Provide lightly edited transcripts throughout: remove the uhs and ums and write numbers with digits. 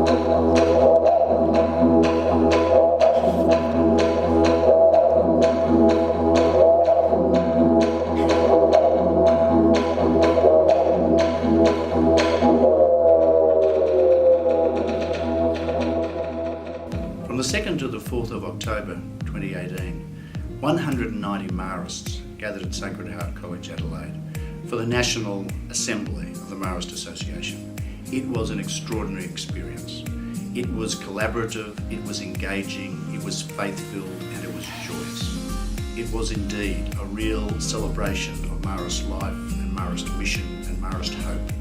From the 2nd to the 4th of October 2018, 190 Marists gathered at Sacred Heart College, Adelaide, for the National Assembly of the Marist Association. It was an extraordinary experience. It was collaborative, it was engaging, it was faith-filled, and it was joyous. It was indeed a real celebration of Marist life and Marist mission and Marist hope.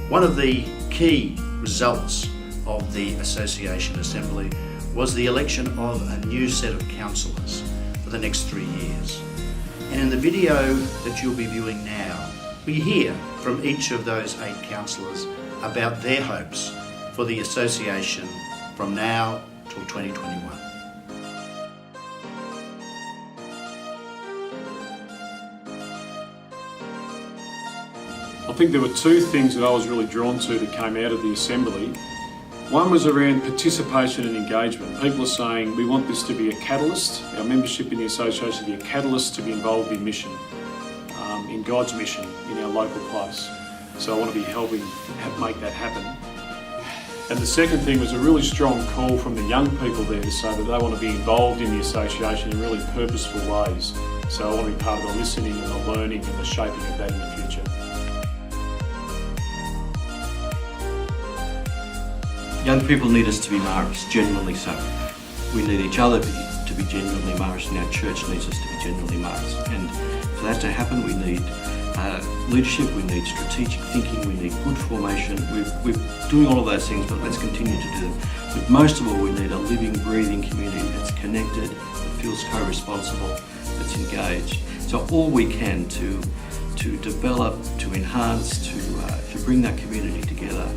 One of the key results of the Association Assembly was the election of a new set of councillors for the next 3 years. And in the video that you'll be viewing now, we hear from each of those 8 councillors about their hopes for the Association from now till 2021. I think there were 2 things that I was really drawn to that came out of the Assembly. One was around participation and engagement. People are saying we want this to be a catalyst, our membership in the association to be a catalyst to be involved in mission, in God's mission in our local place. So I want to be helping make that happen. And the second thing was a really strong call from the young people there to say that they want to be involved in the association in really purposeful ways. So I want to be part of the listening and the learning and the shaping of that in the future. Young people need us to be Marist, genuinely so. We need each other to be genuinely Marist, and our church needs us to be genuinely Marist. And for that to happen, we need leadership, we need strategic thinking, we need good formation. We're doing all of those things, but let's continue to do them. But most of all, we need a living, breathing community that's connected, that feels co-responsible, that's engaged. So all we can to develop, to enhance, to bring that community together.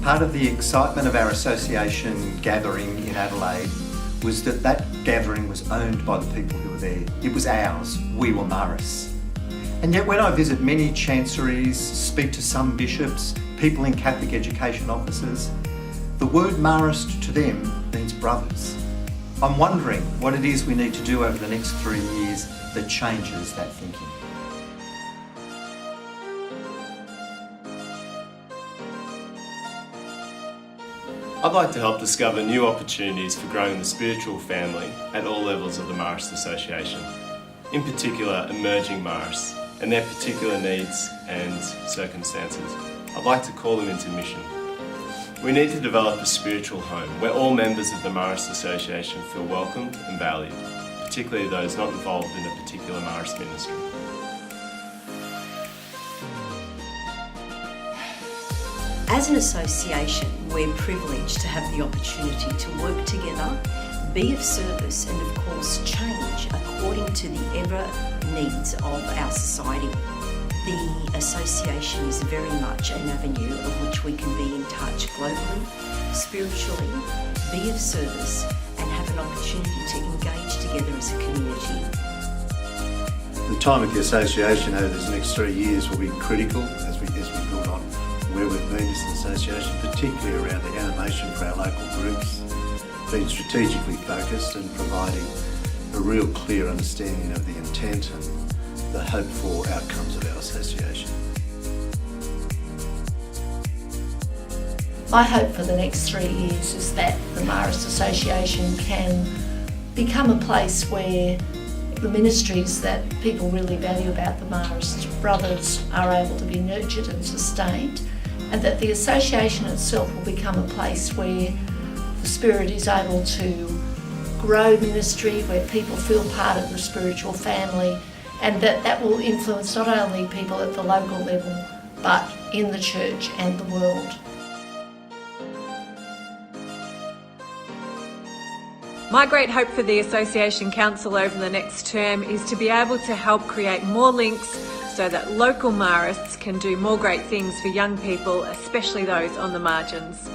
Part of the excitement of our association gathering in Adelaide was that gathering was owned by the people who were there. It was ours. We were Marists. And yet when I visit many chanceries, speak to some bishops, people in Catholic education offices, the word Marist to them means brothers. I'm wondering what it is we need to do over the next 3 years that changes that thinking. I'd like to help discover new opportunities for growing the spiritual family at all levels of the Marist Association, in particular emerging Marists and their particular needs and circumstances. I'd like to call them into mission. We need to develop a spiritual home where all members of the Marist Association feel welcomed and valued, particularly those not involved in a particular Marist ministry. As an association, we're privileged to have the opportunity to work together, be of service and of course change according to the ever needs of our society. The association is very much an avenue of which we can be in touch globally, spiritually, be of service and have an opportunity to engage together as a community. The time of the association over these next 3 years will be critical as we build on where we've been as an association, particularly around the animation for our local groups, being strategically focused and providing a real clear understanding of the intent and the hoped-for outcomes of our association. My hope for the next 3 years is that the Marist Association can become a place where the ministries that people really value about the Marist brothers are able to be nurtured and sustained, and that the association itself will become a place where the Spirit is able to grow ministry, where people feel part of the spiritual family, and that will influence not only people at the local level, but in the church and the world. My great hope for the Association Council over the next term is to be able to help create more links so that local Marists can do more great things for young people, especially those on the margins.